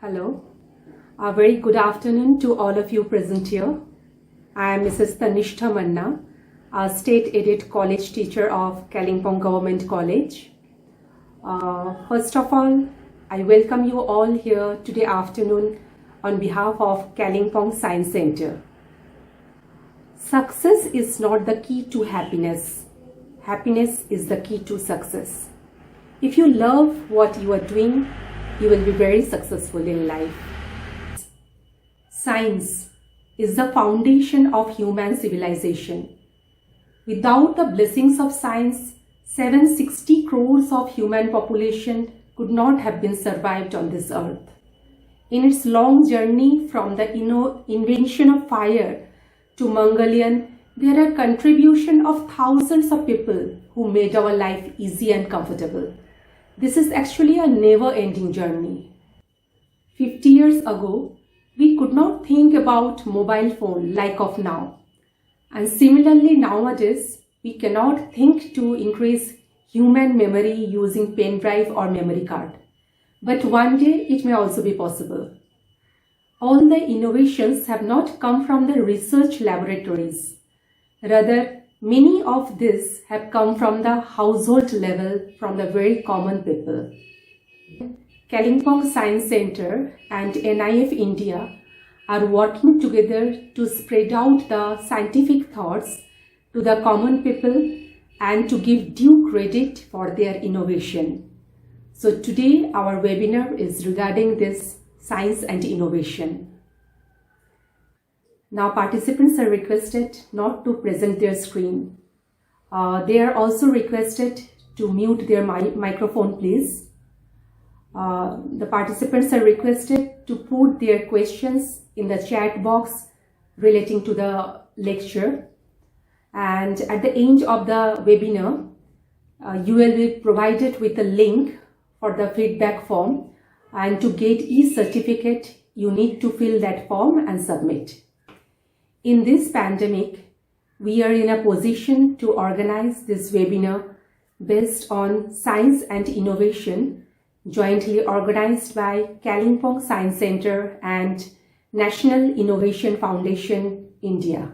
Hello. A very good afternoon to all of you present here. I am Mrs. Tanishtha Manna, a state-aided college teacher of Kalimpong Government College. First of all, I welcome you all here today afternoon on behalf of Kalimpong Science Center. Success is not the key to happiness. Happiness is the key to success. If you love what you are doing, you will be very successful in life. Science is the foundation of human civilization. Without the blessings of science, 760 crores of human population could not have been survived on this earth. In its long journey from the invention of fire to Mongolian, there are contributions of thousands of people who made our life easy and comfortable. This is actually a never-ending journey. 50 years ago, we could not think about mobile phone like of now. And similarly nowadays, we cannot think to increase human memory using pen drive or memory card. But one day it may also be possible. All the innovations have not come from the research laboratories. Rather, many of these have come from the household level, from the very common people. Kalimpong Science Center and NIF India are working together to spread out the scientific thoughts to the common people and to give due credit for their innovation. So today our webinar is regarding this science and innovation. Now participants are requested not to present their screen. They are also requested to mute their microphone, please. The participants are requested to put their questions in the chat box relating to the lecture. And at the end of the webinar, you will be provided with a link for the feedback form. And to get e-certificate, you need to fill that form and submit. In this pandemic, we are in a position to organize this webinar based on science and innovation, jointly organized by Kalimpong Science Center and National Innovation Foundation, India.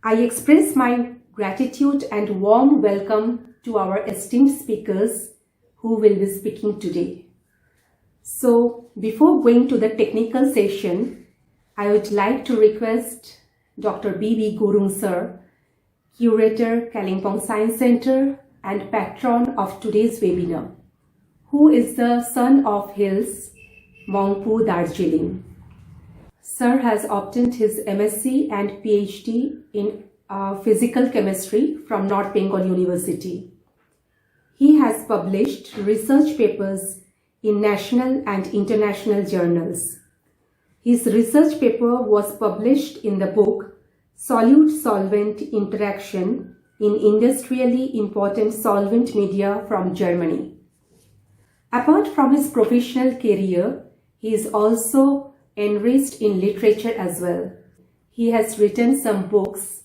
I express my gratitude and warm welcome to our esteemed speakers who will be speaking today. So, before going to the technical session, I would like to request Dr. B.B. Gurung Sir, Curator, Kalimpong Science Center and patron of today's webinar, who is the son of hills, Mongpu, Darjeeling. Sir has obtained his MSc and PhD in physical chemistry from North Bengal University. He has published research papers in national and international journals. His research paper was published in the book Solute-Solvent Interaction in Industrially Important Solvent Media from Germany. Apart from his professional career, he is also enriched in literature as well. He has written some books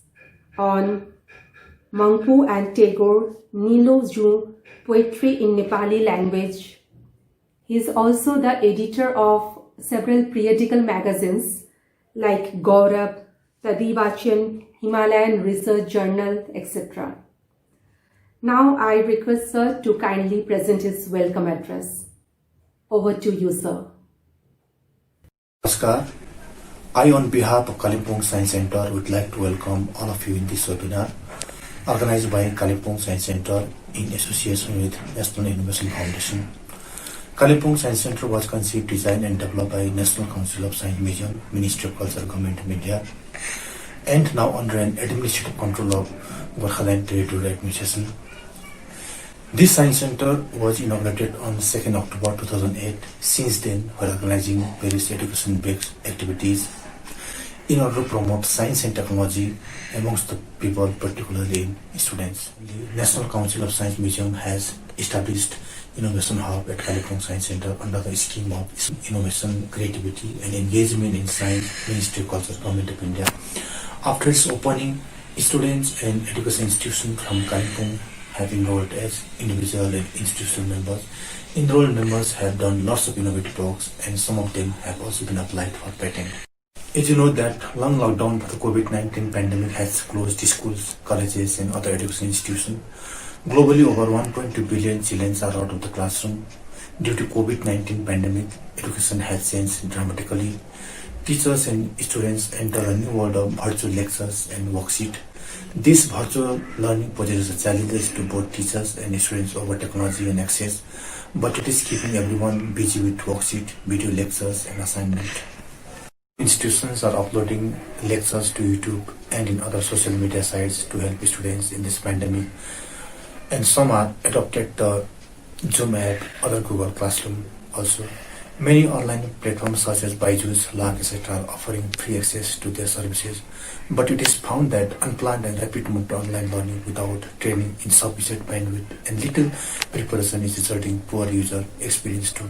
on Mangpu and Tagore, Nilo Ju, poetry in Nepali language. He is also the editor of several periodical magazines like Gaurav, Tadivachan, Himalayan Research Journal, etc. Now I request Sir to kindly present his welcome address. Over to you, Sir. Namaskar. I, on behalf of Kalimpong Science Center, would like to welcome all of you in this webinar organized by Kalimpong Science Center in association with National Innovation Foundation. Kalimpong Science Center was conceived, designed and developed by National Council of Science Museum, Ministry of Culture, Government of India, and now under an administrative control of Gorkhaland Territorial Administration. This Science Center was inaugurated on 2nd October 2008. Since then, we are organizing various education-based activities in order to promote science and technology amongst the people, particularly students. The National Council of Science Museum has established Innovation Hub at Kalimpong Science Center under the scheme of Innovation, Creativity and Engagement in Science, Ministry of Culture, Government of India. After its opening, students and education institutions from Kalimpong have enrolled as individual and institutional members. Enrolled members have done lots of innovative works, and some of them have also been applied for patent. As you know that long lockdown for the COVID-19 pandemic has closed schools, colleges and other education institutions. Globally, over 1.2 billion children are out of the classroom. Due to COVID-19 pandemic, education has changed dramatically. Teachers and students enter a new world of virtual lectures and worksheet. This virtual learning poses challenges to both teachers and students over technology and access, but it is keeping everyone busy with worksheet, video lectures and assignment. Institutions are uploading lectures to YouTube and in other social media sites to help students in this pandemic, and some are adopted the Zoom app, other Google Classroom also. Many online platforms such as Byju's, Lark, etc. are offering free access to their services, but it is found that unplanned and rapid move to online learning without training, insufficient bandwidth and little preparation is resulting in poor user experience too.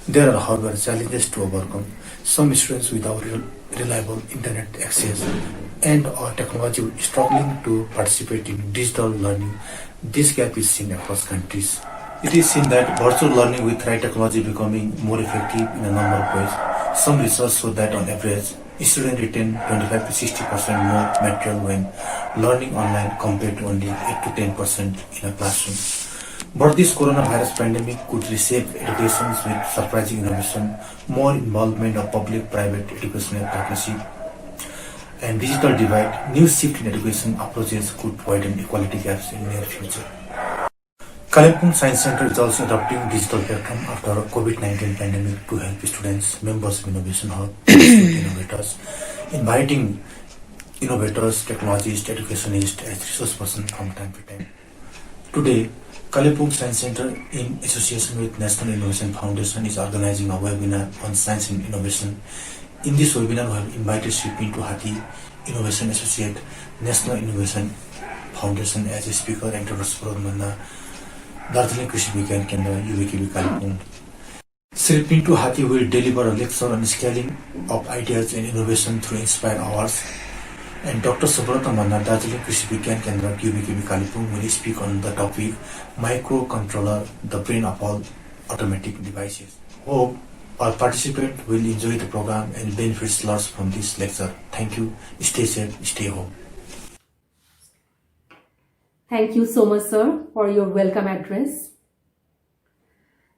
There are, however, challenges to overcome. Some students without reliable internet access and or technology struggling to participate in digital learning. This gap is seen across countries. It is seen that virtual learning with right technology becoming more effective in a number of ways. Some research show that on average, students retain 25 to 60% more material when learning online compared to only 8 to 10% in a classroom. But this coronavirus pandemic could reshape education with surprising innovation, more involvement of public-private educational partnership, and digital divide. New shift in education approaches could widen equality gaps in the near future. Kalimpong Science Center is also adopting digital platform after COVID-19 pandemic to help students, members of Innovation Hub, innovators, inviting innovators, technologists, educationists as resource person from time to time. Today, Kalimpong Science Center, in association with National Innovation Foundation, is organizing a webinar on science and innovation. In this webinar, we have invited Sri Pintu Hathi, Innovation Associate, National Innovation Foundation as a speaker, and Dr. Subroto Manna, Darjeeling Krishi Vigyan Kendra, UVKB Kalimpong. Sri Pintu Hathi will deliver a lecture on scaling of ideas and innovation through Inspire Hours, and Dr. Subroto Manna, Darjeeling Krishi Vigyan Kendra, UVKB Kalimpong, will speak on the topic Microcontroller, the brain of all automatic devices. Hope our participants will enjoy the program and benefit lots from this lecture. Thank you. Stay safe, stay home. Thank you so much, sir, for your welcome address.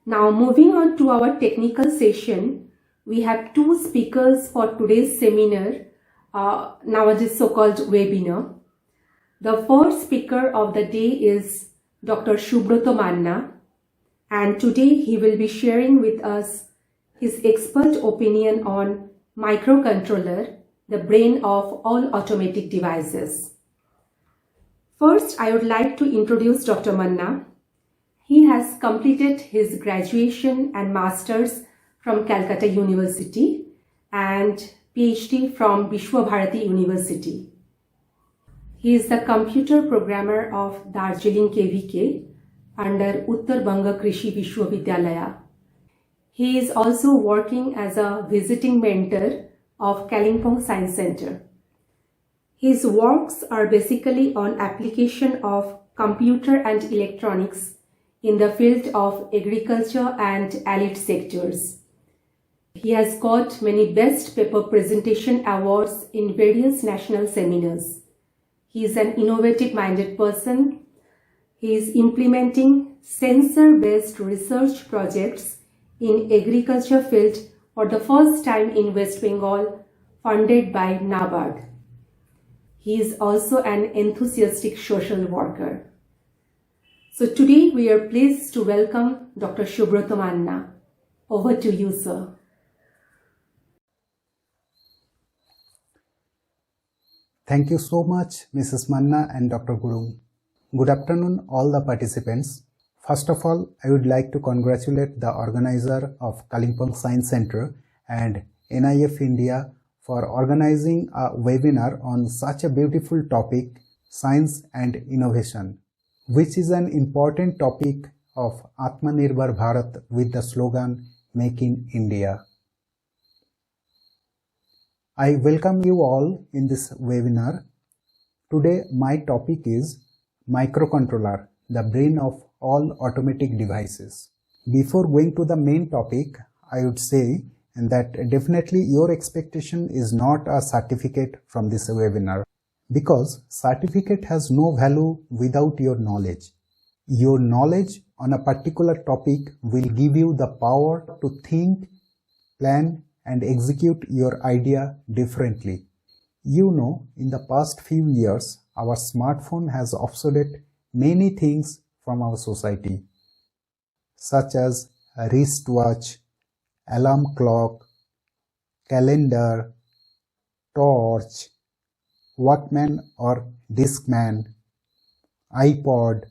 Now, moving on to our technical session, we have two speakers for today's seminar, nowadays so-called webinar. The first speaker of the day is Dr. Subroto Manna, and today he will be sharing with us his expert opinion on microcontroller, the brain of all automatic devices. First, I would like to introduce Dr. Manna. He has completed his graduation and master's from Calcutta University and PhD from Vishwa Bharati University. He is the computer programmer of Darjeeling KVK under Uttar Banga Krishi Vishwavidyalaya. He is also working as a visiting mentor of Kalimpong Science Center. His works are basically on application of computer and electronics in the field of agriculture and allied sectors. He has got many Best Paper Presentation awards in various national seminars. He is an innovative-minded person. He is implementing sensor-based research projects in agriculture field for the first time in West Bengal, funded by NABARD. He is also an enthusiastic social worker. So today we are pleased to welcome Dr. Subroto Manna. Over to you, sir. Thank you so much, Mrs. Manna and Dr. Gurung. Good afternoon, all the participants. First of all, I would like to congratulate the organizer of Kalimpong Science Center and NIF India for organizing a webinar on such a beautiful topic, science and innovation, which is an important topic of Atmanirbhar Bharat with the slogan Make in India. I welcome you all in this webinar. Today my topic is microcontroller, the brain of all automatic devices. Before going to the main topic, I would say that definitely your expectation is not a certificate from this webinar, because certificate has no value without your knowledge. Your knowledge on a particular topic will give you the power to think, plan and execute your idea differently. You know, in the past few years, our smartphone has obsolete many things from our society, such as a wristwatch, alarm clock, calendar, torch, Walkman or Discman, iPod,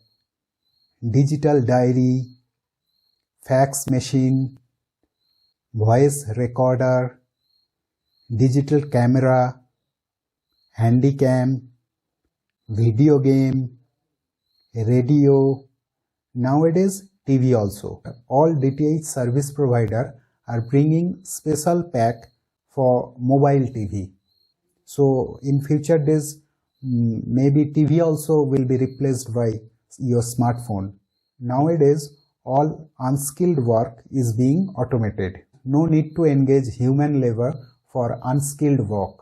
digital diary, fax machine, voice recorder, digital camera, handycam, video game, radio, nowadays TV also. All DTH service provider are bringing special pack for mobile TV. So in future days, maybe TV also will be replaced by your smartphone. Nowadays, all unskilled work is being automated. No need to engage human labor for unskilled work.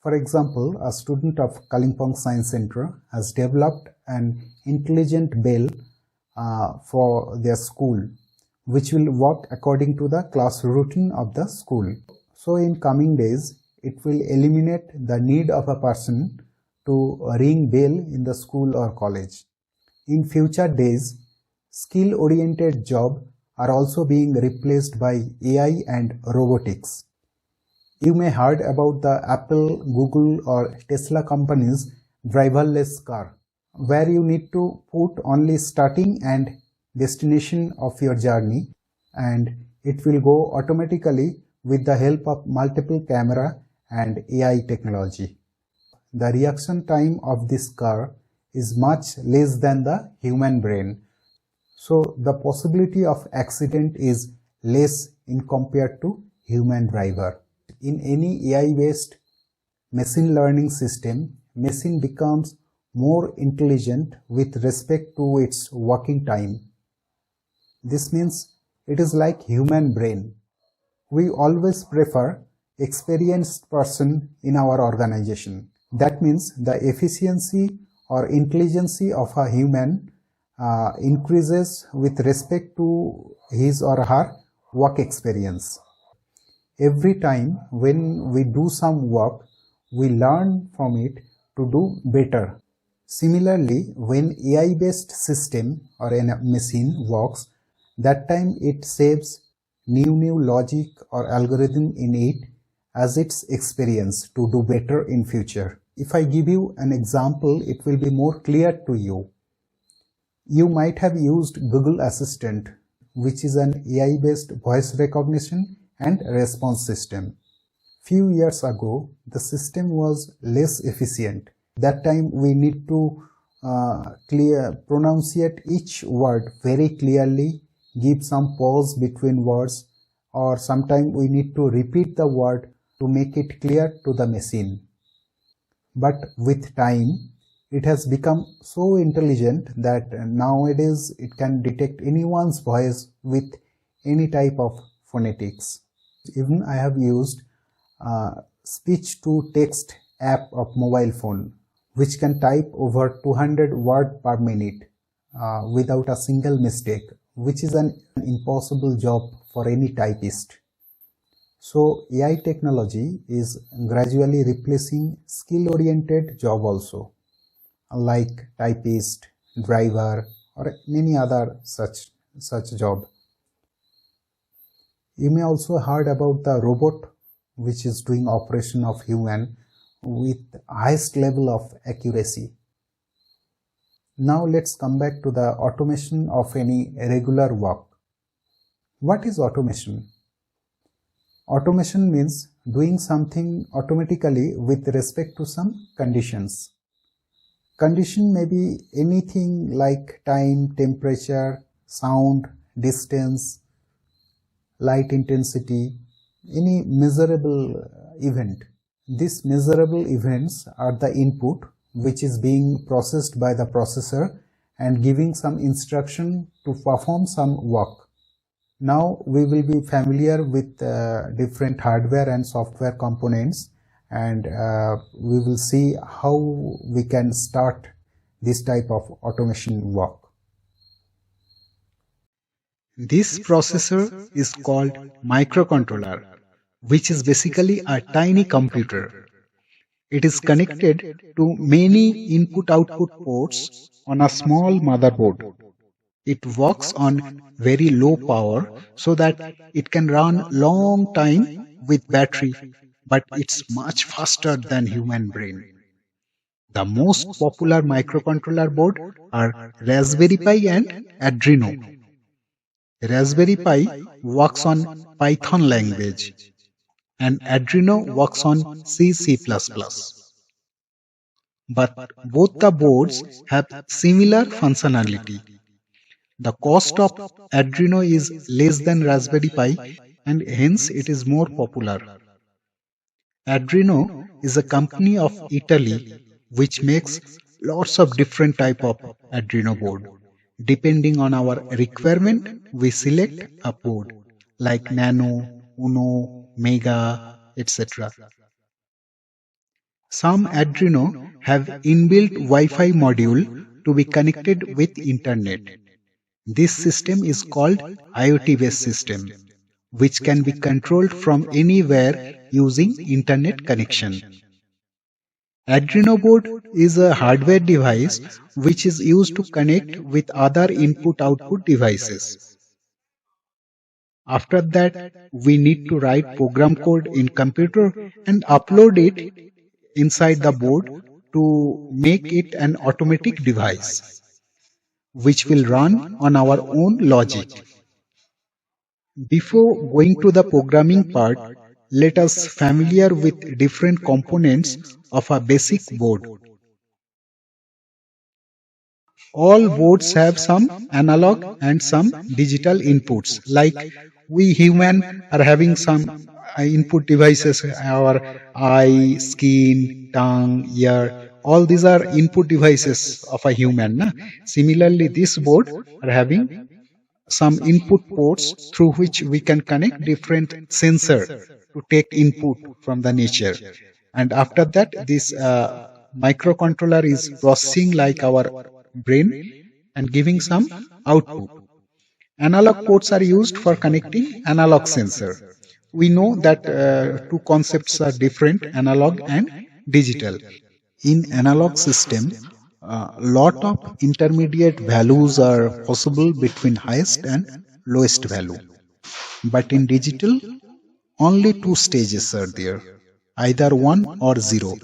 For example, a student of Kalimpong Science Center has developed an intelligent bell for their school, which will work according to the class routine of the school. So in coming days, it will eliminate the need of a person to ring bell in the school or college. In future days, skill-oriented jobs are also being replaced by AI and robotics. You may heard about the Apple, Google or Tesla companies' driverless car, where you need to put only starting and destination of your journey, and it will go automatically with the help of multiple camera and AI technology. The reaction time of this car is much less than the human brain, so the possibility of accident is less in compared to human driver. In any AI-based machine learning system, machine becomes more intelligent with respect to its working time. This means it is like human brain. We always prefer experienced person in our organization. That means the efficiency or intelligence of a human increases with respect to his or her work experience. Every time when we do some work, we learn from it to do better. Similarly, when AI-based system or a machine works, that time it saves new logic or algorithm in it as its experience to do better in future. If I give you an example, it will be more clear to you. You might have used Google Assistant, which is an AI-based voice recognition and response system. Few years ago, the system was less efficient. That time we need to pronunciate each word very clearly, give some pause between words, or sometimes we need to repeat the word to make it clear to the machine. But with time, it has become so intelligent that nowadays it can detect anyone's voice with any type of phonetics. Even I have used speech to text app of mobile phone, which can type over 200 words per minute without a single mistake, which is an impossible job for any typist. So AI technology is gradually replacing skill-oriented job also, like typist, driver, or many other such job. You may also heard about the robot which is doing operation of human with highest level of accuracy. Now let's come back to the automation of any regular work. What is automation? Automation means doing something automatically with respect to some conditions. Condition may be anything like time, temperature, sound, distance, light intensity, any measurable event. These measurable events are the input which is being processed by the processor and giving some instruction to perform some work. Now we will be familiar with different hardware and software components, and we will see how we can start this type of automation work. This processor is called microcontroller, which is basically a tiny computer. It is connected to many input-output ports on a small motherboard. It works on very low power so that it can run long time with battery, but it's much faster than human brain. The most popular microcontroller board are Raspberry Pi and Arduino. Raspberry Pi works on Python language and Arduino works on C++. But both the boards have similar functionality. The cost of Arduino is less than Raspberry Pi and hence it is more popular. Arduino is a company of Italy which makes lots of different type of Arduino board. Depending on our requirement, we select a board like Nano, Uno, Mega, etc. Some Arduino have inbuilt Wi-Fi module to be connected with internet. This system is called IoT-based system, which can be controlled from anywhere using internet connection. Arduino board is a hardware device which is used to connect with other input-output devices. After that, we need to write program code in computer and upload it inside the board to make it an automatic device, which will run on our own logic. Before going to the programming part, let us familiar with different components of a basic board. All boards have some analog and some digital inputs. Like we human are having some input devices, our eye, skin, tongue, ear. All these are input devices of a human. Similarly, this board are having some input ports through which we can connect different sensor to take input from the nature. And after that, this microcontroller is processing like our brain and giving some output. Analog ports are used for connecting analog sensor. We know that two concepts are different, analog and digital. In analog system, lot of intermediate values are possible between highest and lowest value. But in digital, only two stages are there, either 1 or 0.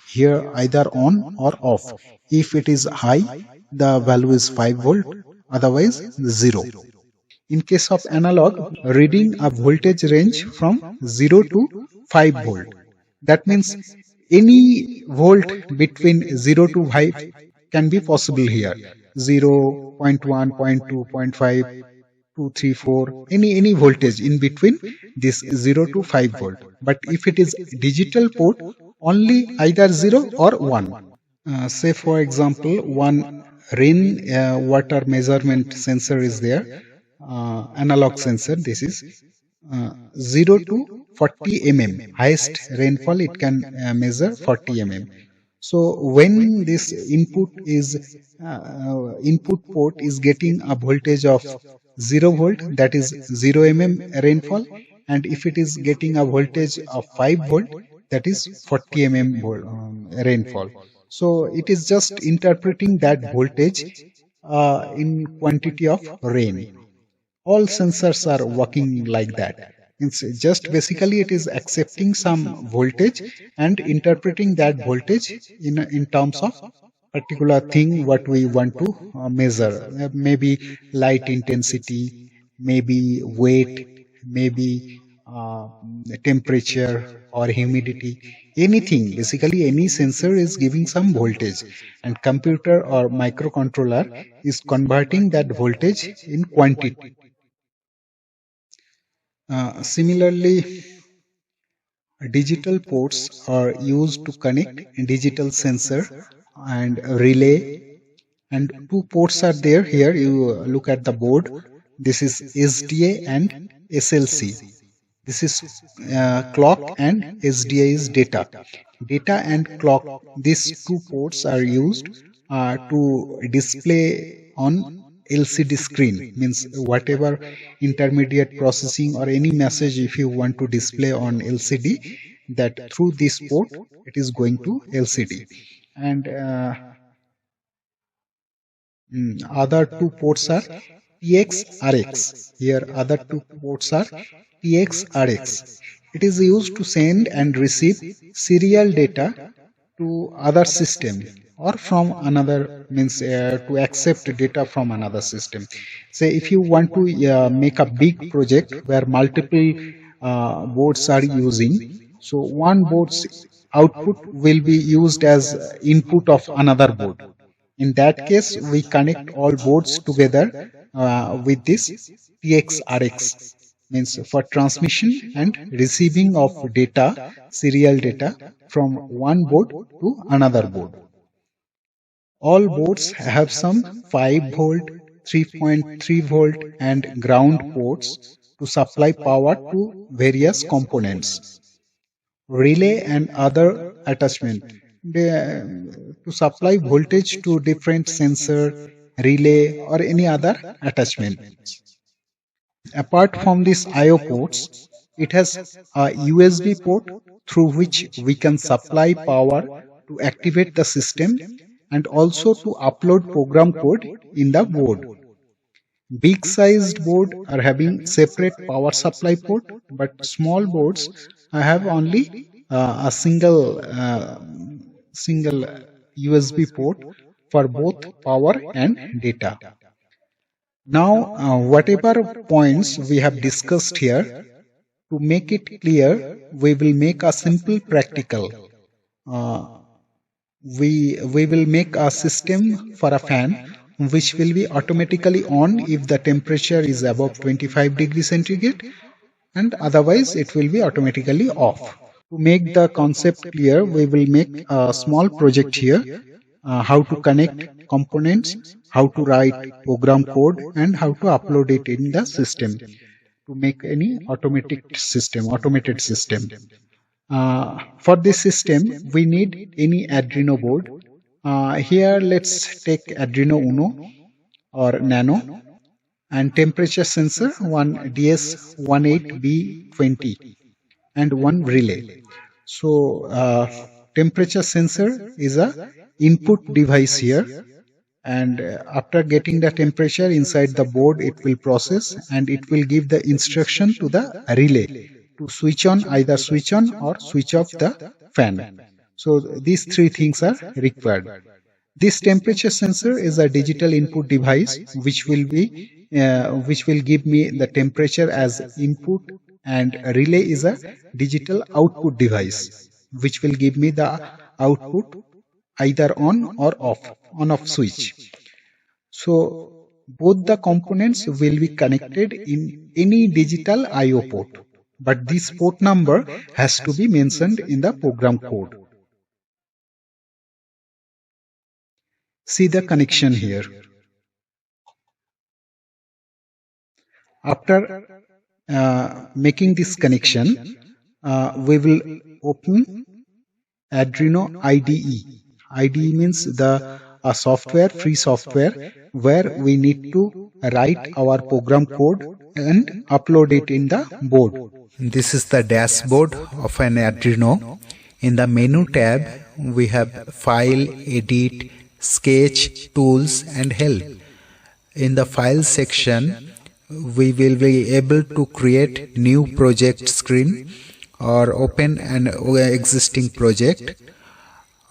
Here either on or off. If it is high, the value is 5 volt, otherwise 0. In case of analog, reading a voltage range from 0 to 5 volt. That means any volt between 0 to 5 can be possible here. 0, 0.1, 0.2, 0.5, 2, 3, 4, any voltage in between this 0 to 5 volt. But if it is digital port, only either 0 or 1. Say for example, one rain water measurement sensor is there, analog sensor. This is 0 to 40 mm. Highest rainfall it can measure 40 mm. So when this input port is getting a voltage of 0 volt, that is 0 mm rainfall, and if it is getting a voltage of 5 volt, that is 40 mm rainfall. So it is just interpreting that voltage in quantity of rain. All sensors are working like that. It's just basically it is accepting some voltage and interpreting that voltage in terms of particular thing what we want to measure. Maybe light intensity, maybe weight, maybe temperature or humidity, anything. Basically any sensor is giving some voltage and computer or microcontroller is converting that voltage in quantity. Similarly, digital ports are used to connect digital sensor and relay and two ports are there. Here you look at the board. This is SDA and SLC. This is clock and SDA is data. Data and clock, these two ports are used to display on LCD screen, means whatever intermediate processing or any message if you want to display on LCD, that through this port it is going to LCD. And other two ports are TX RX. Here other two ports are TX RX. It is used to send and receive serial data to other system or from another, means to accept data from another system. Say if you want to make a big project where multiple boards are using, so one board's output will be used as input of another board. In that case, we connect all boards together with this TX-RX, means for transmission and receiving of data, serial data from one board to another board. All boards have some 5 volt, 3.3 volt and ground ports to supply power to various components. Relay and other attachment to supply voltage to different sensor, relay or any other attachment. Apart from these I/O ports, it has a USB port through which we can supply power to activate the system and also to upload program code in the board. Big sized board are having separate power supply port, but small boards have only a single USB port for both power and data. Now, whatever points we have discussed here, to make it clear, we will make a simple practical. We will make a system for a fan which will be automatically on if the temperature is above 25 degrees centigrade, and otherwise it will be automatically off. To make the concept clear, we will make a small project here, how to connect components, how to write program code and how to upload it in the system to make any automated system. For this system, we need any Arduino board. Here let's take Arduino Uno or Nano, and temperature sensor, one DS18B20 and one relay. So temperature sensor is a input device here, and after getting the temperature inside the board, it will process and it will give the instruction to the relay to switch on, either switch on or switch off the fan. So these three things are required. This temperature sensor is a digital input device which will give me the temperature as input, and a relay is a digital output device which will give me the output either on or off switch. So both the components will be connected in any digital I/O port, but this port number has to be mentioned in the program code. See the connection here. After making this connection, we will open Arduino IDE. IDE means the software, free software, where we need to write our program code and upload it in the board. This is the dashboard of an Arduino. In the menu tab, we have File, Edit, Sketch, Tools and Help. In the File section, we will be able to create new project screen or open an existing project,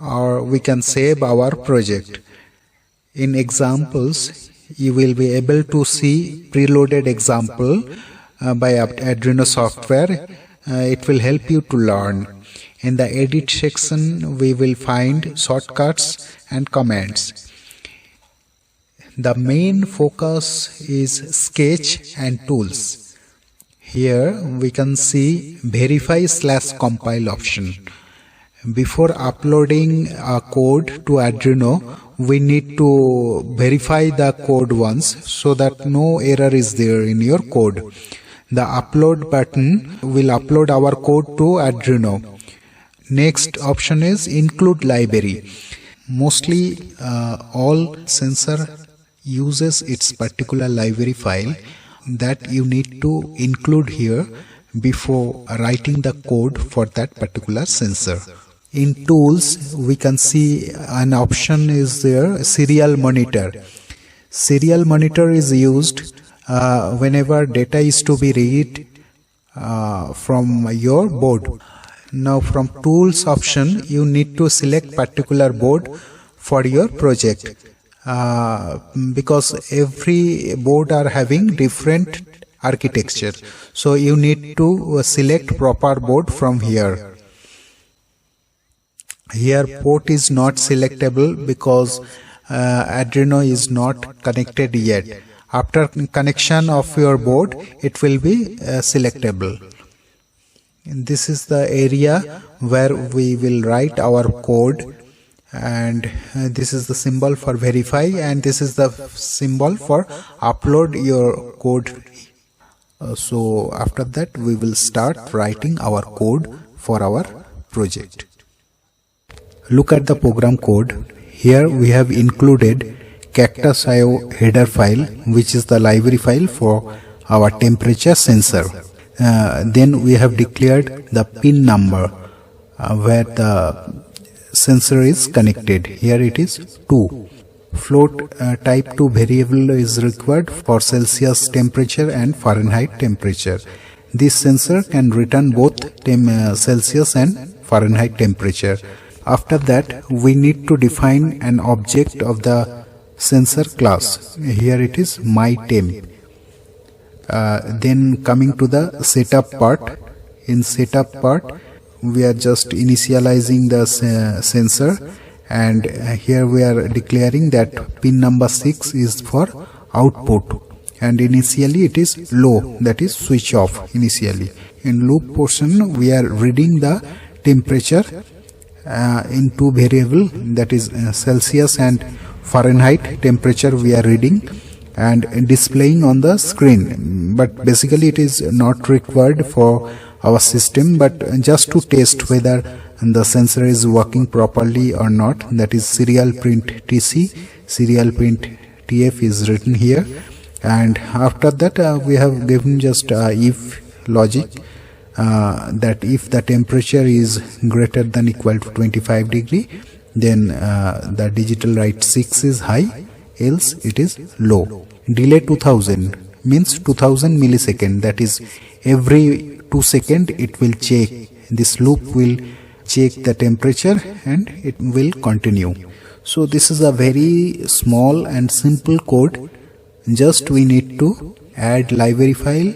or we can save our project. In examples, you will be able to see preloaded example by Arduino software. It will help you to learn. In the edit section, we will find shortcuts and commands. The main focus is sketch and tools. Here we can see verify/compile option. before uploading a code to Arduino, we need to verify the code once so that no error is there in your code. The upload button will upload our code to Arduino. Next option is include library. Mostly all sensor uses its particular library file that you need to include here before writing the code for that particular sensor. In tools, we can see an option is there, serial monitor. Serial monitor is used whenever data is to be read from your board. Now from tools option, you need to select particular board for your project because every board are having different architecture. So you need to select proper board from here. Here port is not selectable because Arduino is not connected yet. After connection of your board, it will be selectable. This is the area where we will write our code, and this is the symbol for verify, and this is the symbol for upload your code. So after that we will start writing our code for our project. Look at the program code. Here we have included Cactus.io header file, which is the library file for our temperature sensor. Then we have declared the pin number where the sensor is connected. Here it is 2. Float type 2 variable is required for Celsius temperature and Fahrenheit temperature. This sensor can return both Celsius and Fahrenheit temperature. After that, we need to define an object of the sensor class. Here it is myTemp. Then coming to the setup part. In setup part, we are just initializing the sensor, and here we are declaring that pin number 6 is for output, and initially it is low, that is switch off initially. In loop portion, we are reading the temperature in two variable, that is Celsius and Fahrenheit temperature we are reading and displaying on the screen, but basically it is not required for our system, but just to test whether the sensor is working properly or not. That is serial print TC, serial print TF is written here, and after that we have given just if logic that if the temperature is greater than equal to 25 degree, then the digital write 6 is high, else it is low. Delay 2000 means 2000 millisecond, that is every 2 seconds it will check, this loop will check the temperature and it will continue. So this is a very small and simple code. Just we need to add library file,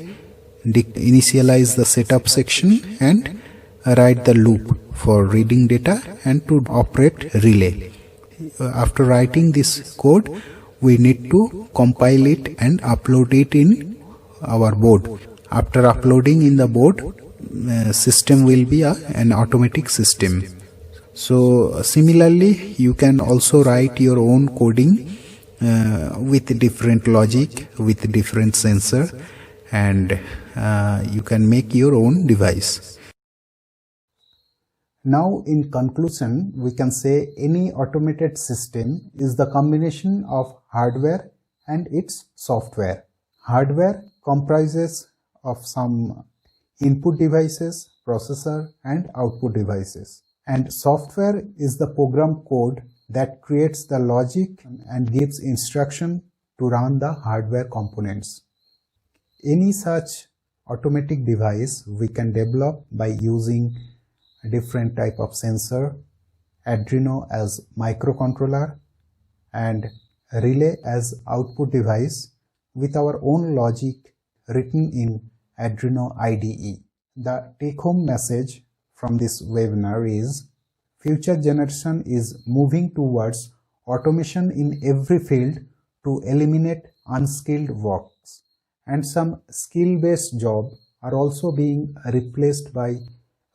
initialize the setup section and write the loop for reading data and to operate relay. After writing this code, we need to compile it and upload it in our board. After uploading in the board, system will be an automatic system. So similarly, you can also write your own coding with different logic, with different sensor, and you can make your own device. Now in conclusion, we can say any automated system is the combination of hardware and its software. Hardware comprises of some input devices, processor and output devices. And software is the program code that creates the logic and gives instruction to run the hardware components. Any such automatic device we can develop by using a different type of sensor, Arduino as microcontroller and relay as output device with our own logic written in Arduino IDE. The take-home message from this webinar is future generation is moving towards automation in every field to eliminate unskilled works, and some skill-based jobs are also being replaced by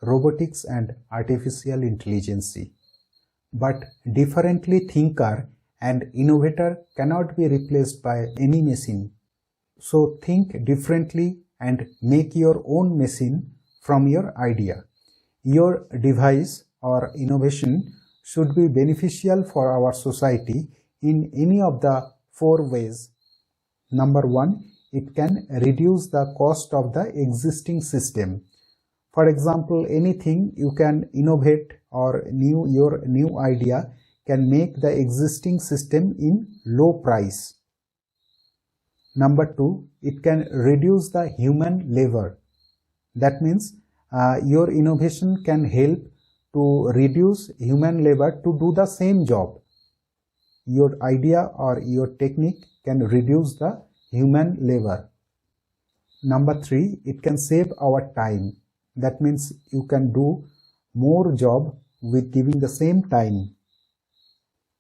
robotics and artificial intelligence. But differently thinker and innovator cannot be replaced by any machine. So think differently and make your own machine from your idea. Your device or innovation should be beneficial for our society in any of the 4 ways. Number 1, it can reduce the cost of the existing system. For example, anything you can innovate or your new idea can make the existing system in low price. Number 2, it can reduce the human labor. That means your innovation can help to reduce human labor to do the same job. Your idea or your technique can reduce the human labor. Number 3, it can save our time. That means you can do more job with giving the same time.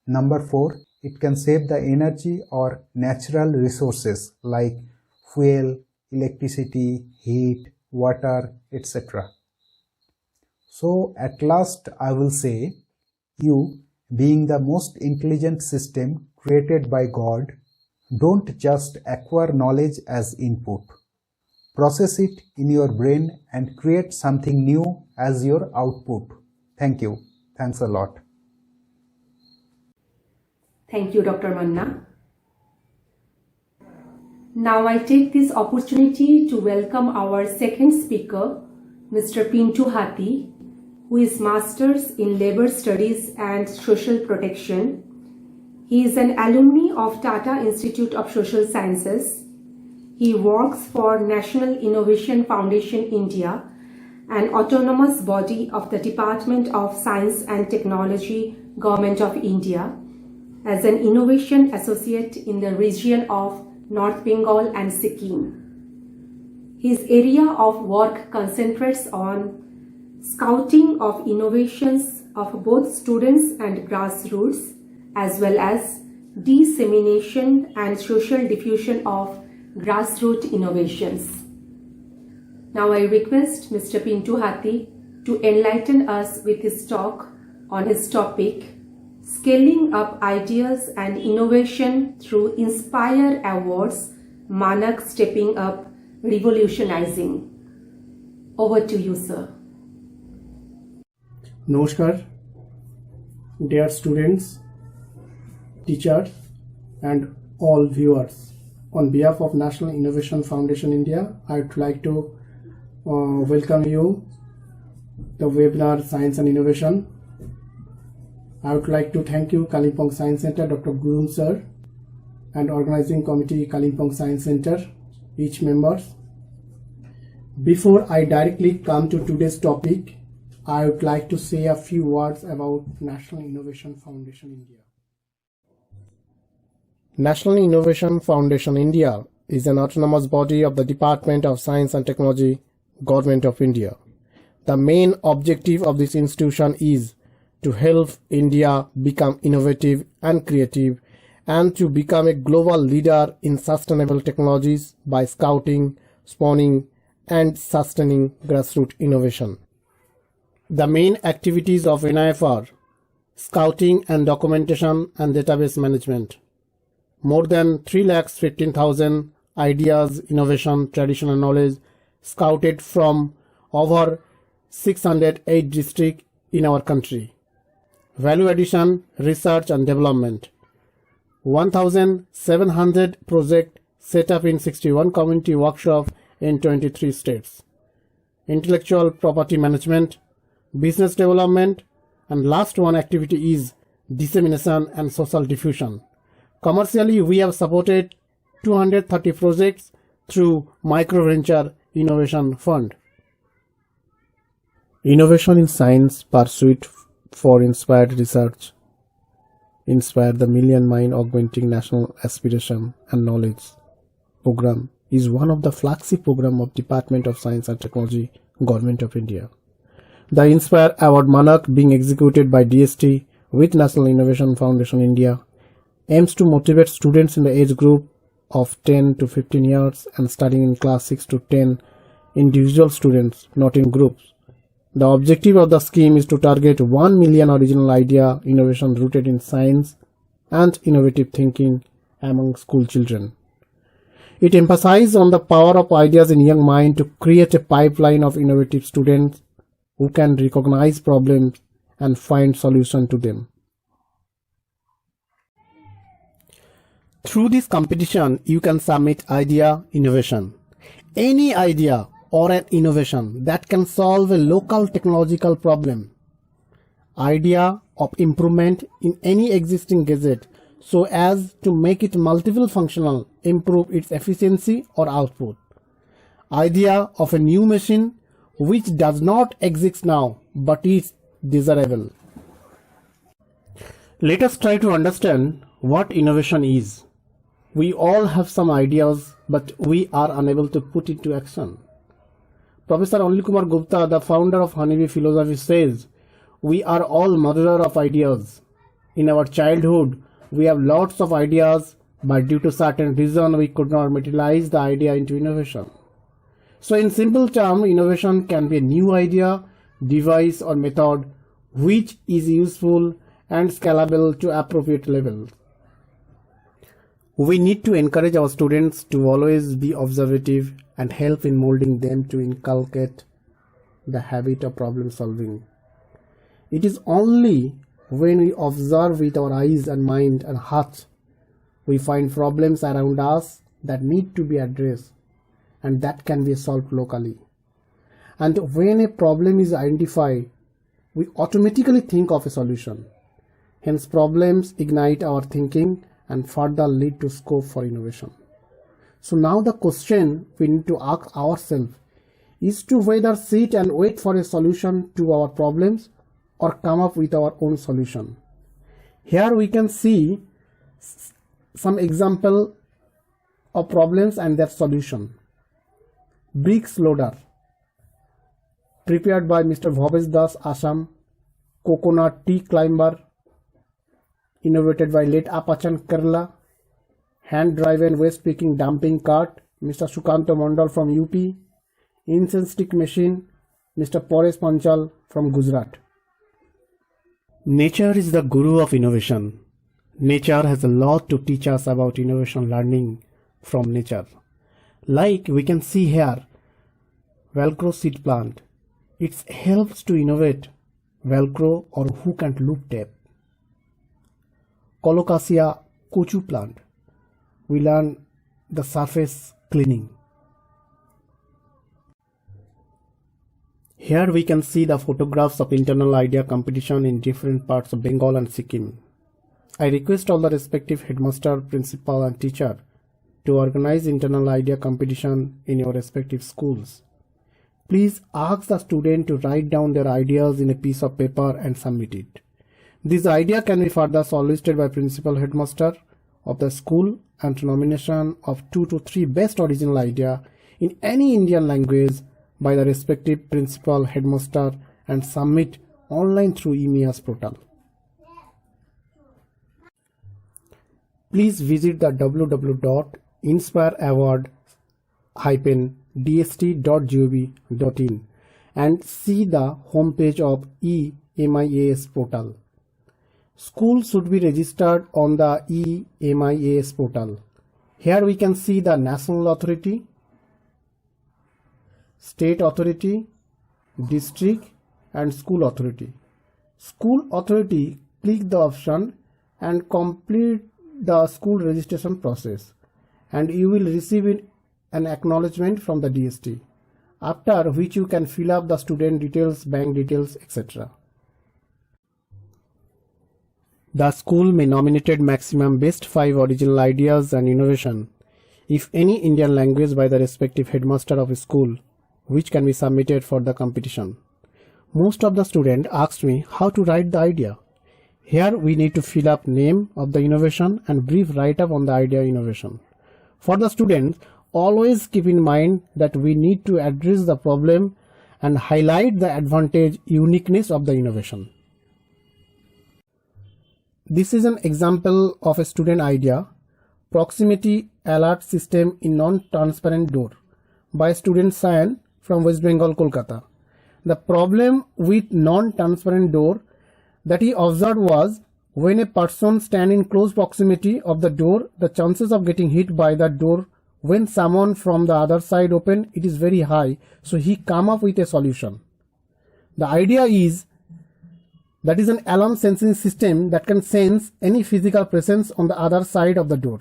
Number 4, it can save the energy or natural resources like fuel, electricity, heat, water, etc. So at last I will say, you being the most intelligent system created by God, don't just acquire knowledge as input. Process it in your brain and create something new as your output. Thank you. Thanks a lot. Thank you, Dr. Manna. Now I take this opportunity to welcome our second speaker, Mr. Pintu Hathi, who is Masters in Labor Studies and Social Protection. He is an alumni of Tata Institute of Social Sciences. He works for National Innovation Foundation India, an autonomous body of the Department of Science and Technology, Government of India, as an innovation associate in the region of North Bengal and Sikkim. His area of work concentrates on scouting of innovations of both students and grassroots, as well as dissemination and social diffusion of grassroots innovations. Now I request Mr. Pintu Hathi to enlighten us with his talk on his topic, Scaling Up Ideas and Innovation Through Inspire Awards, Manak Stepping Up, Revolutionizing. Over to you, sir. Namaskar, dear students, teachers, and all viewers. On behalf of National Innovation Foundation India, I would like to welcome you the webinar Science and Innovation. I would like to thank you Kalimpong Science Center, Dr. Gurum sir, and organizing committee Kalimpong Science Center, each members. Before I directly come to today's topic, I would like to say a few words about National Innovation Foundation India. National Innovation Foundation India is an autonomous body of the Department of Science and Technology, Government of India. The main objective of this institution is to help India become innovative and creative and to become a global leader in sustainable technologies by scouting, spawning, and sustaining grassroots innovation. The main activities of NIF are scouting and documentation and database management. More than 3,15,000 ideas, innovation, traditional knowledge scouted from over 608 districts in our country. Value addition, research and development. 1,700 projects set up in 61 community workshops in 23 states. Intellectual property management, business development, and last one activity is dissemination and social diffusion. Commercially, we have supported 230 projects through Microventure Innovation Fund. Innovation in Science Pursuit for Inspired Research. Inspire the Million Mind Augmenting National Aspiration and Knowledge program is one of the flagship program of Department of Science and Technology, Government of India. The Inspire Award Manak, being executed by DST with National Innovation Foundation India, aims to motivate students in the age group of 10 to 15 years and studying in class 6 to 10, individual students, not in groups, The objective of the scheme is to target 1 million original idea innovation rooted in science and innovative thinking among school children. It emphasizes on the power of ideas in young mind to create a pipeline of innovative students who can recognize problems and find solutions to them. Through this competition, you can submit idea innovation. Any idea or an innovation that can solve a local technological problem. Idea of improvement in any existing gadget so as to make it multiple functional, improve its efficiency or output. Idea of a new machine which does not exist now but is desirable. Let us try to understand what innovation is. We all have some ideas, but we are unable to put it to action. Professor Anil Kumar Gupta, the founder of Honeybee Philosophy, says, "We are all mother of ideas. In our childhood, we have lots of ideas, but due to certain reason, we could not materialize the idea into innovation." So in simple terms, innovation can be a new idea, device or method which is useful and scalable to appropriate levels. We need to encourage our students to always be observative and help in molding them to inculcate the habit of problem solving. It is only when we observe with our eyes and mind and heart we find problems around us that need to be addressed and that can be solved locally. And when a problem is identified, we automatically think of a solution. Hence, problems ignite our thinking and further lead to scope for innovation. So now the question we need to ask ourselves is to whether sit and wait for a solution to our problems or come up with our own solution. Here we can see some example of problems and their solution. Bricks loader, prepared by Mr. Bhavesh Das, Assam. Coconut tea climber, innovated by late Apachan, Kerala. Hand-driven waste-picking dumping cart, Mr. Sukanta Mandal from UP. Incense stick machine, Mr. Paresh Panchal from Gujarat. Nature is the guru of innovation. Nature has a lot to teach us about innovation learning from nature. Like we can see here, Velcro seed plant. It helps to innovate Velcro or hook and loop tape. Colocasia kochu plant. We learn the surface cleaning. Here we can see the photographs of internal idea competition in different parts of Bengal and Sikkim. I request all the respective headmaster, principal and teacher to organize internal idea competition in your respective schools. Please ask the student to write down their ideas in a piece of paper and submit it. This idea can be further solicited by principal headmaster of the school and nomination of 2 to 3 best original idea in any Indian language by the respective principal headmaster and submit online through EMIAS portal. Please visit the www.inspireaward-dst.gov.in and see the homepage of EMIAS portal. School should be registered on the EMIAS portal. Here we can see the national authority, state authority, district and school authority. School authority, click the option and complete the school registration process and you will receive an acknowledgement from the DST, after which you can fill up the student details, bank details, etc. The school may nominate maximum best 5 original ideas and innovation if any Indian language by the respective headmaster of a school, which can be submitted for the competition. Most of the students asked me how to write the idea. Here we need to fill up name of the innovation and brief write-up on the idea innovation. For the students, always keep in mind that we need to address the problem and highlight the advantage, uniqueness of the innovation. This is an example of a student idea, proximity alert system in non-transparent door by student Sayan from West Bengal, Kolkata. The problem with non-transparent door that he observed was when a person stands in close proximity of the door, the chances of getting hit by that door when someone from the other side open it is very high. So he come up with a solution. The idea is that is an alarm sensing system that can sense any physical presence on the other side of the door.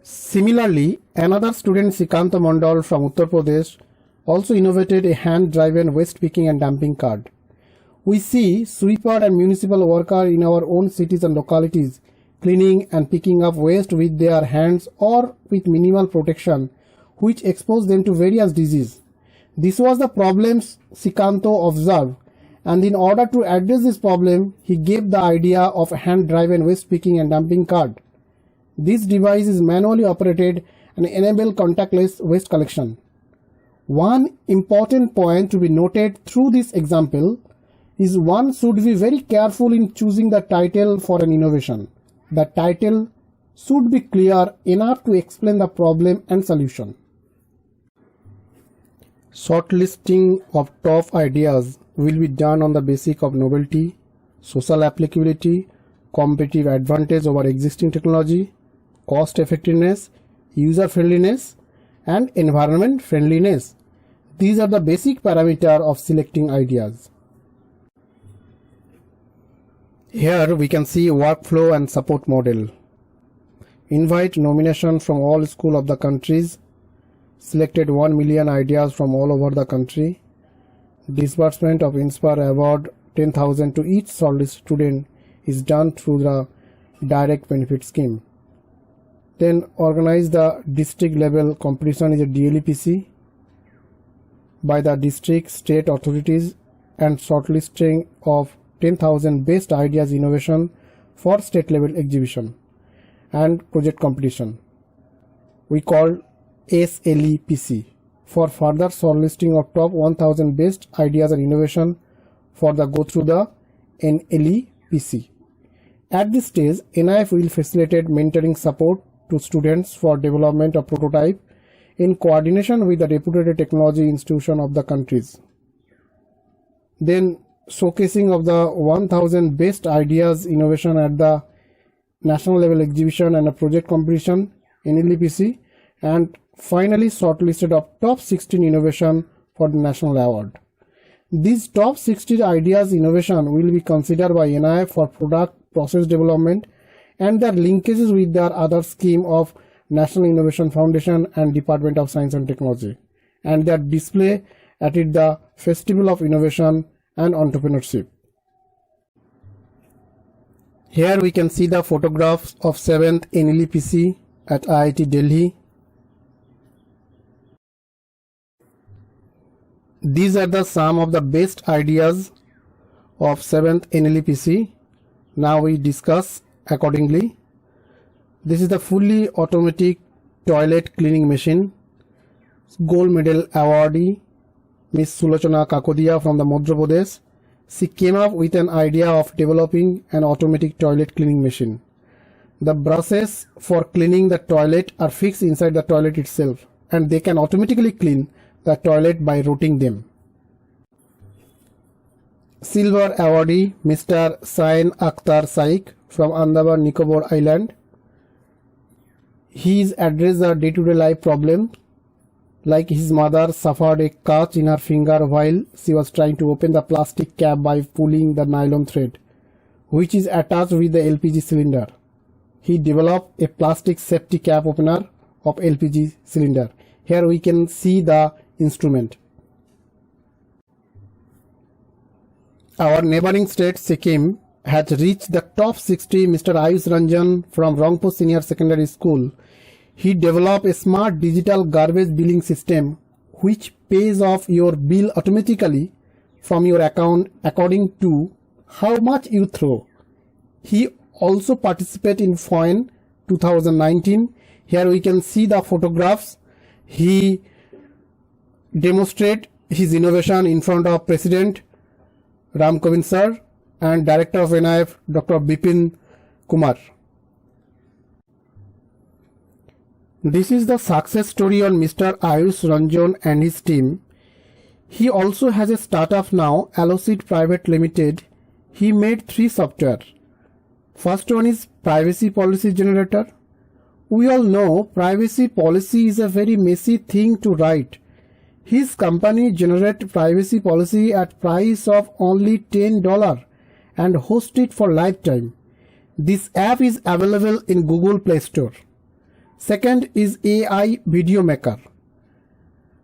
Similarly, another student Sikanta Mandal from Uttar Pradesh also innovated a hand-driven waste picking and dumping card. We see sweeper and municipal worker in our own cities and localities cleaning and picking up waste with their hands or with minimal protection, which expose them to various diseases. This was the problems Sikanto observed, and in order to address this problem, he gave the idea of a hand-driven waste picking and dumping card. This device is manually operated and enable contactless waste collection. One important point to be noted through this example is one should be very careful in choosing the title for an innovation. The title should be clear enough to explain the problem and solution. Shortlisting of top ideas will be done on the basis of novelty, social applicability, competitive advantage over existing technology, cost effectiveness, user friendliness, and environment friendliness. These are the basic parameters of selecting ideas. Here we can see workflow and support model. Invite nomination from all schools of the countries. Selected 1 million ideas from all over the country. Disbursement of Inspire Award 10,000 to each shortlist student is done through the direct benefit scheme. Then organize the district level competition is a DLEPC by the district state authorities and shortlisting of 10,000 best ideas innovation for state level exhibition and project competition. We call SLEPC for further shortlisting of top 1000 best ideas and innovation for the go through the NLEPC. At this stage, NIF will facilitate mentoring support to students for development of prototype in coordination with the reputed technology institution of the countries. Then showcasing of the 1000 best ideas innovation at the national level exhibition and a project competition NLEPC, and finally shortlisted of top 16 innovation for the national award. These top 60 ideas innovation will be considered by NIF for product process development and their linkages with their other scheme of National Innovation Foundation and Department of Science and Technology, and their display at the Festival of Innovation and Entrepreneurship. Here we can see the photographs of 7th NLEPC at IIT Delhi. These are the some of the best ideas of 7th NLEPC. Now we discuss accordingly. This is the fully automatic toilet cleaning machine. Gold medal awardee Miss Sulochana Kakodia from the Madhya Pradesh. She came up with an idea of developing an automatic toilet cleaning machine. The brushes for cleaning the toilet are fixed inside the toilet itself, and they can automatically clean the toilet by routing them. Silver awardee Mr. Sain Akhtar Saik from Andaman Nicobar Island. He's addressed the day-to-day life problem, like his mother suffered a catch in her finger while she was trying to open the plastic cap by pulling the nylon thread, which is attached with the LPG cylinder. He developed a plastic safety cap opener of LPG cylinder. Here we can see the instrument. Our neighboring state Sikkim has reached the top 60. Mr. Ayush Ranjan from Rangpur Senior Secondary School. He developed a smart digital garbage billing system which pays off your bill automatically from your account according to how much you throw. He also participated in FOIN 2019. Here we can see the photographs. He demonstrated his innovation in front of President Ram Kovind sir and Director of NIF Dr. Bipin Kumar. This is the success story on Mr. Ayush Ranjan and his team. He also has a startup now, Allocid Private Limited. He made 3 software. First one is Privacy Policy Generator. We all know privacy policy is a very messy thing to write. His company generate privacy policy at price of only $10 and host it for lifetime. This app is available in Google Play Store. Second is AI Video Maker,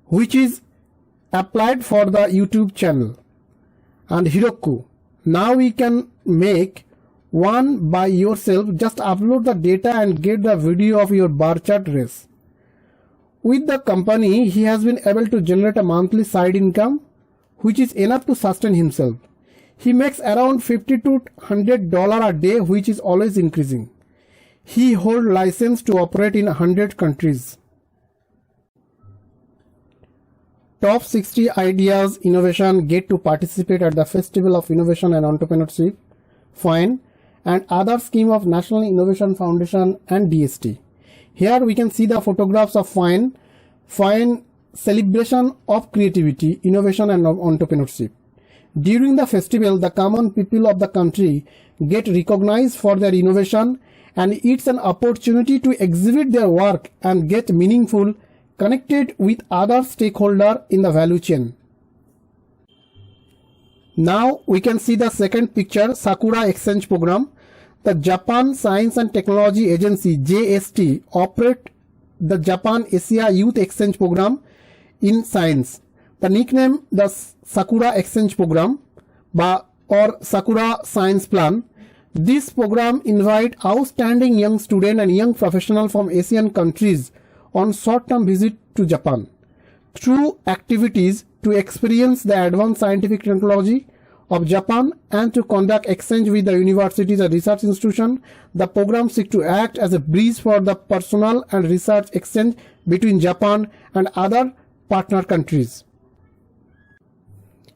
which is applied for the YouTube channel. And Heroku. Now we can make one by yourself. Just upload the data and get the video of your bar chart race. With the company, he has been able to generate a monthly side income, which is enough to sustain himself. He makes around $50 to $100 a day, which is always increasing. He holds license to operate in 100 countries. Top 60 Ideas Innovation get to participate at the Festival of Innovation and Entrepreneurship, FINE, and other scheme of National Innovation Foundation and DST. Here we can see the photographs of FINE celebration of creativity, innovation and entrepreneurship. During the festival, the common people of the country get recognized for their innovation, and it's an opportunity to exhibit their work and get meaningful, connected with other stakeholders in the value chain. Now we can see the second picture, Sakura Exchange Program. The Japan Science and Technology Agency JST operate the Japan Asia Youth Exchange Program in science. The nickname the Sakura Exchange Program or Sakura Science Plan. This program invite outstanding young students and young professionals from Asian countries on short-term visit to Japan. Through activities to experience the advanced scientific technology of Japan and to conduct exchange with the universities and research institutions, the program seeks to act as a bridge for the personal and research exchange between Japan and other partner countries.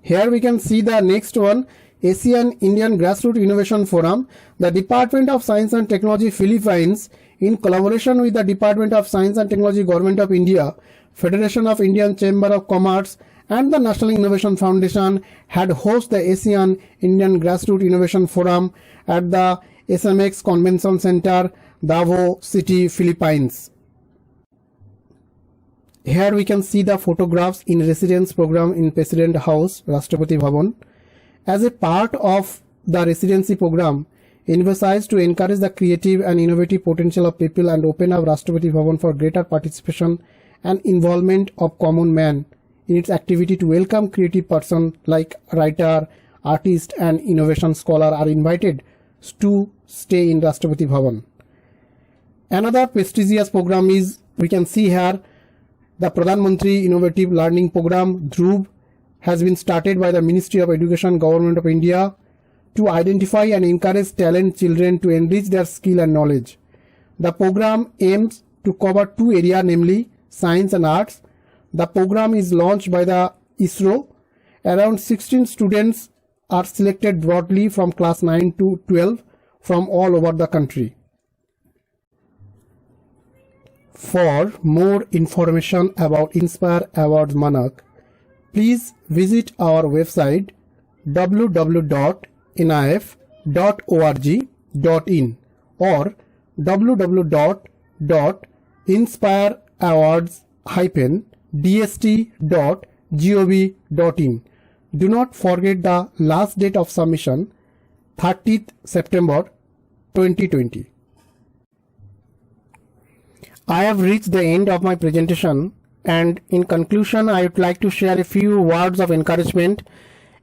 Here we can see the next one, Asian Indian Grassroots Innovation Forum. The Department of Science and Technology Philippines, in collaboration with the Department of Science and Technology Government of India, Federation of Indian Chamber of Commerce and the National Innovation Foundation had hosted the Asian Indian Grassroots Innovation Forum at the SMX Convention Center, Davao City, Philippines. Here we can see the photographs in residence program in President House, Rashtrapati Bhavan. As a part of the residency program, emphasized to encourage the creative and innovative potential of people and open up Rashtrapati Bhavan for greater participation and involvement of common man in its activity to welcome creative person like writer, artist and innovation scholar are invited to stay in Rashtrapati Bhavan. Another prestigious program is, we can see here, the Pradhan Mantri Innovative Learning Program Dhruv has been started by the Ministry of Education, Government of India to identify and encourage talent children to enrich their skill and knowledge. The program aims to cover 2 areas, namely science and arts. The program is launched by the ISRO. Around 16 students are selected broadly from class 9 to 12 from all over the country. For more information about Inspire Awards Manak, please visit our website www.nif.org.in or www.inspireawards-dst.gov.in. Do not forget the last date of submission, 30th September 2020. I have reached the end of my presentation, and in conclusion I would like to share a few words of encouragement.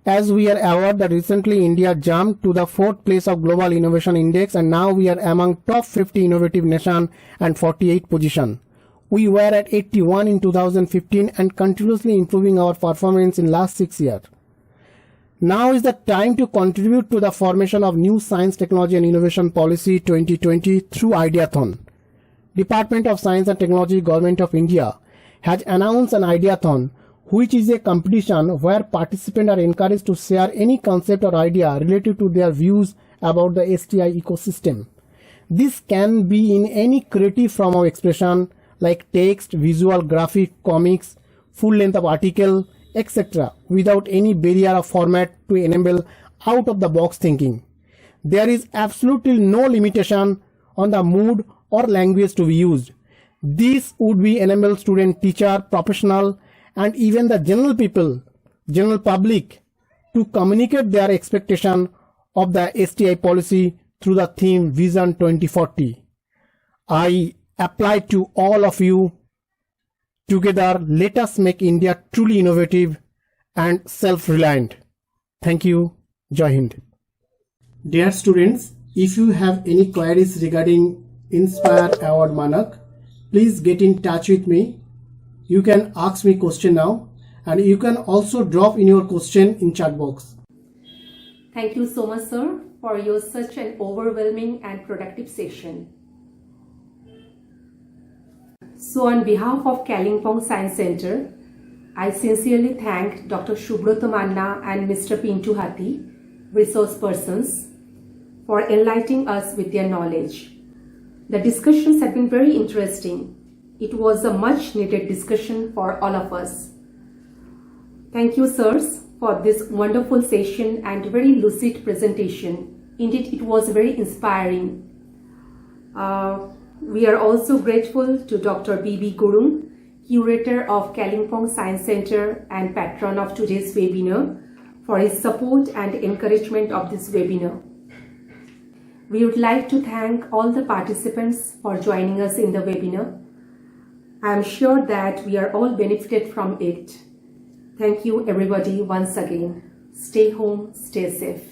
As we are aware that recently India jumped to the 4th place of Global Innovation Index, and now we are among top 50 innovative nation and 48 position. We were at 81 in 2015 and continuously improving our performance in last 6 years. Now is the time to contribute to the formation of new Science, Technology and Innovation Policy 2020 through Ideathon. Department of Science and Technology, Government of India has announced an Ideathon, which is a competition where participants are encouraged to share any concept or idea related to their views about the STI ecosystem. This can be in any creative form of expression like text, visual, graphic, comics, full length of article, etc. without any barrier of format to enable out of the box thinking. There is absolutely no limitation on the mood or language to be used. This would be enable student, teacher, professional and even the general public to communicate their expectation of the STI policy through the theme Vision 2040. I apply to all of you. Together, let us make India truly innovative and self-reliant. Thank you. Jai Hind. Dear students, if you have any queries regarding Inspire Award Manak, please get in touch with me. You can ask me question now and you can also drop in your question in chat box. Thank you so much, sir, for your such an overwhelming and productive session. So on behalf of Kalimpong Science Center, I sincerely thank Dr. Subroto Manna and Mr. Pintu Hathi, resource persons, for enlightening us with their knowledge. The discussions have been very interesting. It was a much needed discussion for all of us. Thank you, sirs, for this wonderful session and very lucid presentation. Indeed, it was very inspiring. We are also grateful to Dr. B.B. Gurung, curator of Kalimpong Science Center and patron of today's webinar, for his support and encouragement of this webinar. We would like to thank all the participants for joining us in the webinar. I am sure that we are all benefited from it. Thank you everybody once again. Stay home, stay safe.